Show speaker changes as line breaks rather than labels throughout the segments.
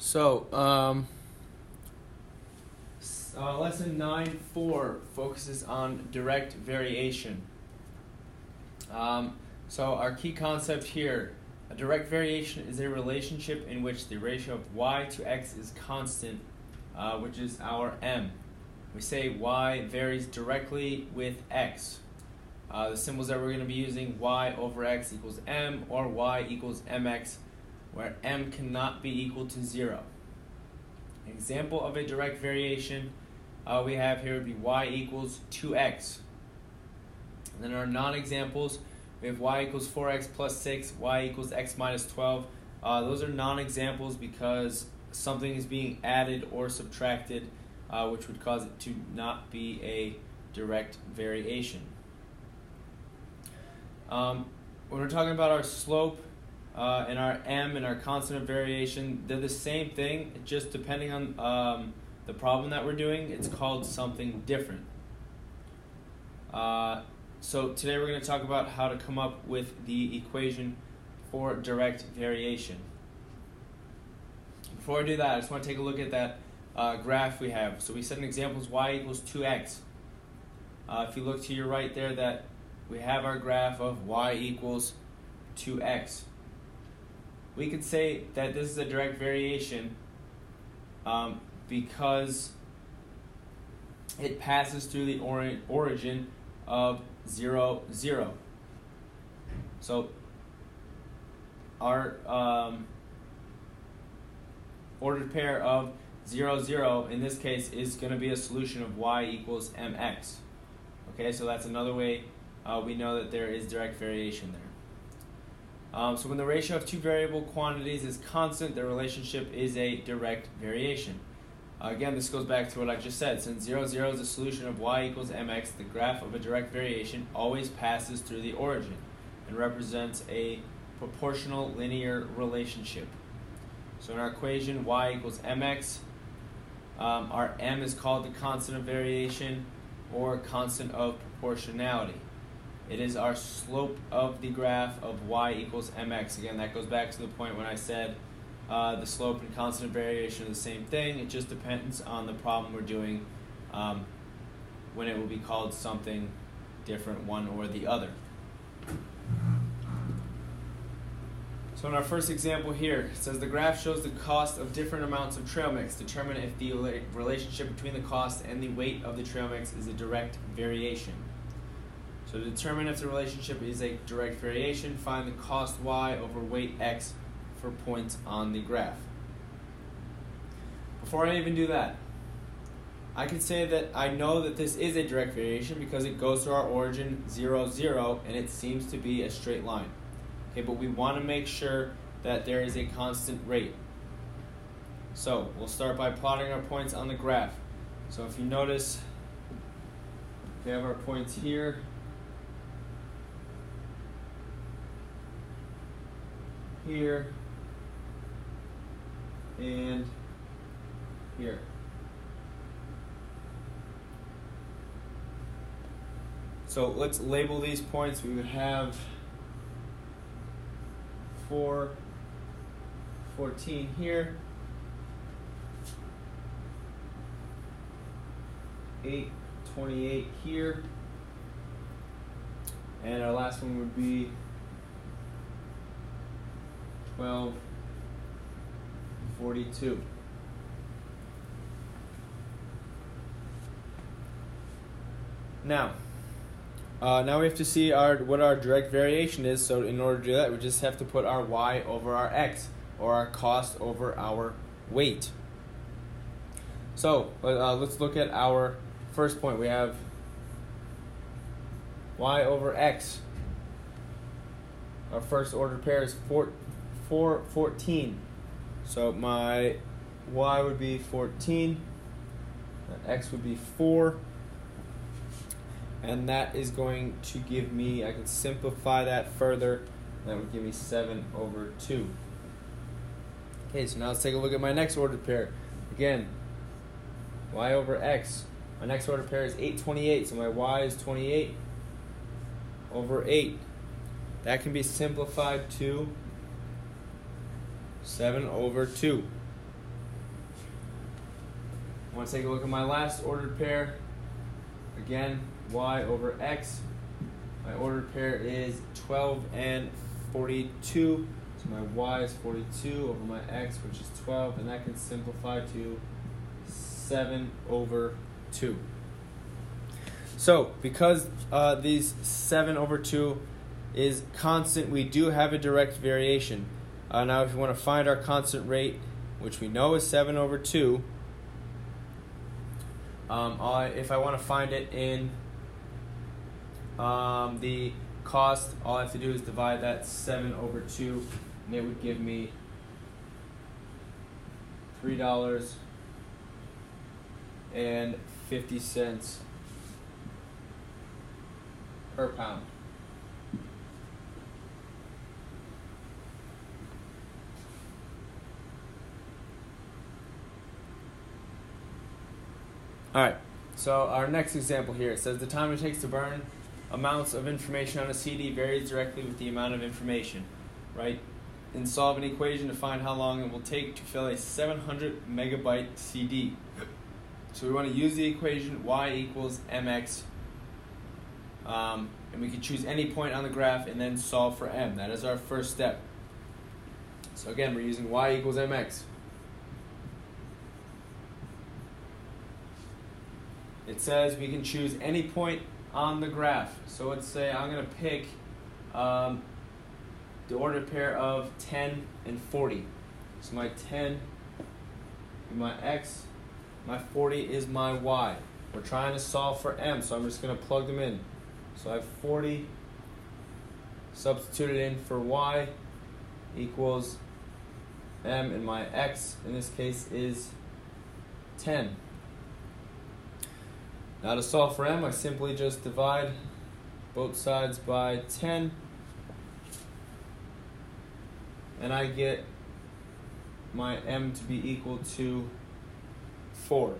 So, lesson 9.4 focuses on direct variation. So our key concept here, a direct variation is a relationship in which the ratio of y to x is constant, which is our m. We say y varies directly with x. The symbols that we're going to be using, y over x equals m, or y equals mx, where m cannot be equal to 0. An example of a direct variation we have here would be y equals 2x. And then our non-examples, we have y equals 4x plus 6, y equals x minus 12. Those are non-examples because something is being added or subtracted, which would cause it to not be a direct variation. When we're talking about our slope and our m and our constant of variation, they're the same thing, just depending on the problem that we're doing, it's called something different. So today we're going to talk about how to come up with the equation for direct variation. Before I do that, I just want to take a look at that graph we have. So we said in examples y equals 2x. If you look to your right there, that we have our graph of y equals 2x. We could say that this is a direct variation because it passes through the origin of 0, 0. So our ordered pair of 0, 0 in this case is going to be a solution of y equals mx. Okay, so that's another way we know that there is direct variation there. So when the ratio of two variable quantities is constant, the relationship is a direct variation. Again, this goes back to what I just said. Since 0, 0 is a solution of y equals mx, the graph of a direct variation always passes through the origin and represents a proportional linear relationship. So in our equation, y equals mx, our m is called the constant of variation or constant of proportionality. It is our slope of the graph of y equals mx. Again, that goes back to the point when I said the slope and constant of variation are the same thing. It just depends on the problem we're doing when it will be called something different, one or the other. So in our first example here, it says the graph shows the cost of different amounts of trail mix. Determine if the relationship between the cost and the weight of the trail mix is a direct variation. So to determine if the relationship is a direct variation, find the cost y over weight x for points on the graph. Before I even do that, I can say that I know that this is a direct variation because it goes through our origin 0, 0, and it seems to be a straight line. Okay, but we want to make sure that there is a constant rate. So we'll start by plotting our points on the graph. So if you notice, we have our points here, here, and here. So let's label these points. We would have 4:14 here, 8:28 here, and our last one would be 12:42. Now we have to see what our direct variation is. So in order to do that, we just have to put our y over our x, or our cost over our weight. So let's look at our first point. We have y over x. Our first order pair is 4:14. So my y would be 14, x would be 4, and that is going to give me, I can simplify that further, that would give me 7/2. Okay, so now let's take a look at my next ordered pair. Again, y over x. My next ordered pair is 8:28, so my y is 28/8. That can be simplified to 7/2. I want to take a look at my last ordered pair. Again, y over x. My ordered pair is 12 and 42. So my y is 42 over my x, which is 12, and that can simplify to 7 over 2. So because these 7 over 2 is constant, we do have a direct variation. Now if you want to find our constant rate, which we know is 7 over 2, if I want to find it in the cost, all I have to do is divide that 7 over 2, and it would give me $3.50 per pound. Alright, so our next example here, it says the time it takes to burn amounts of information on a CD varies directly with the amount of information, right? And solve an equation to find how long it will take to fill a 700 megabyte CD. So we want to use the equation y equals mx, and we can choose any point on the graph and then solve for m. That is our first step. So again, we're using y equals mx. It says we can choose any point on the graph. So let's say I'm going to pick the ordered pair of 10 and 40. So my 10 is my x, my 40 is my y. We're trying to solve for m, so I'm just going to plug them in. So I have 40 substituted in for y equals m, and my x in this case is 10. Now to solve for m, I simply just divide both sides by 10, and I get my m to be equal to 4.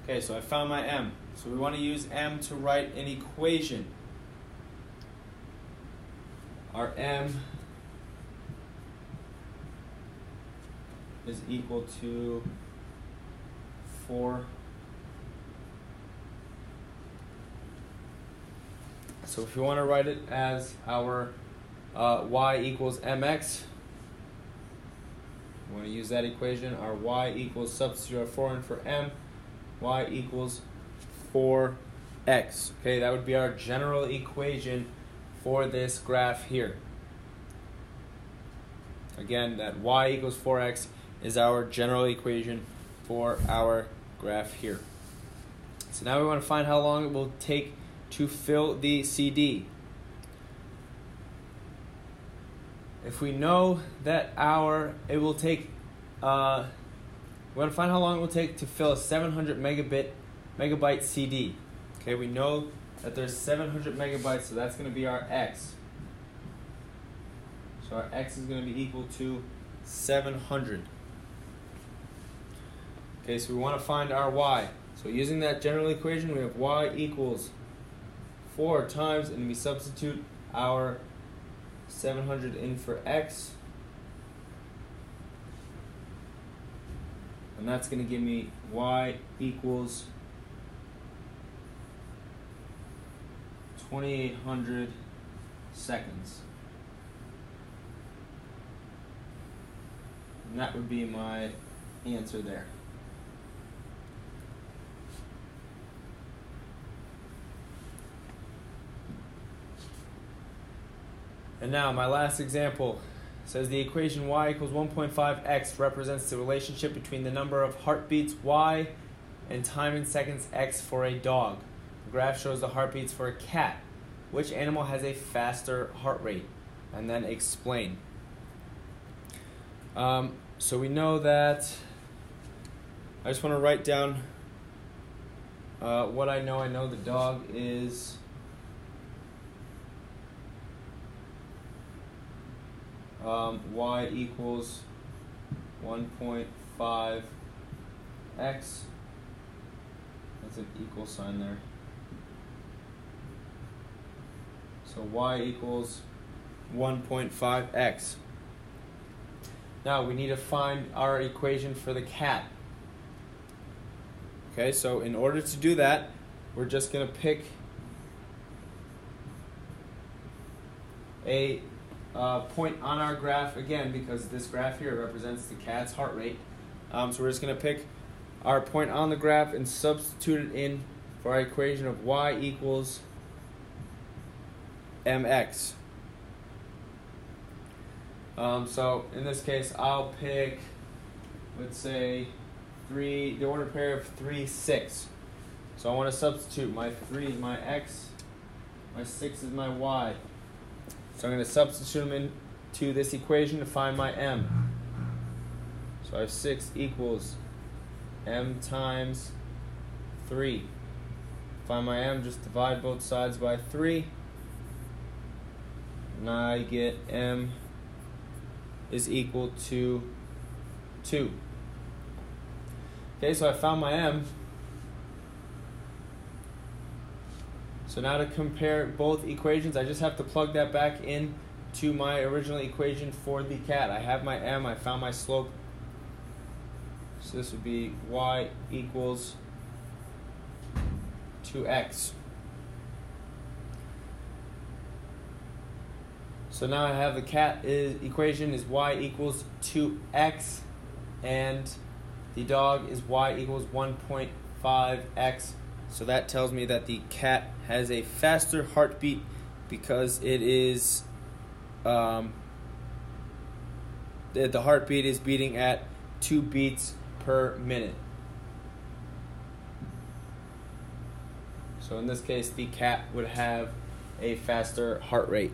Okay, so I found my m. So we want to use m to write an equation. Our m is equal to 4. So if you want to write it as our y equals mx, we want to use that equation. Our y equals, substitute our 4 in for m, y equals 4x. Okay, that would be our general equation for this graph here. Again, that y equals 4x is our general equation for our graph here. So now we want to find how long it will take to fill the CD. If we know that it will take, we want to find how long it will take to fill a 700 megabyte CD. Okay, we know that there's 700 megabytes, so that's going to be our x. So our x is going to be equal to 700. Okay, so we want to find our y. So using that general equation, we have y equals 4 times, and we substitute our 700 in for x. And that's going to give me y equals 2,800 seconds. And that would be my answer there. And now my last example says the equation y equals 1.5x represents the relationship between the number of heartbeats y and time in seconds x for a dog. The graph shows the heartbeats for a cat. Which animal has a faster heart rate? And then explain. So we know that, I just want to write down what I know. I know the dog is y equals 1.5x. That's an equal sign there. So y equals 1.5x. Now we need to find our equation for the cat. Okay, so in order to do that, we're just going to pick a point on our graph again, because this graph here represents the cat's heart rate. So we're just going to pick our point on the graph and substitute it in for our equation of y equals mx. So in this case, I'll pick, let's say, the ordered pair of 3, 6. So I want to substitute. My 3 is my x, my 6 is my y. So I'm going to substitute them into this equation to find my m. So I have 6 equals m times 3. Find my m, just divide both sides by 3. And I get m is equal to 2. Okay, so I found my m. So now to compare both equations, I just have to plug that back in to my original equation for the cat. I have my m, I found my slope. So this would be y equals 2x. So now I have the cat equation is y equals 2x, and the dog is y equals 1.5x. So that tells me that the cat has a faster heartbeat because it is the heartbeat is beating at 2 beats per minute. So in this case, the cat would have a faster heart rate.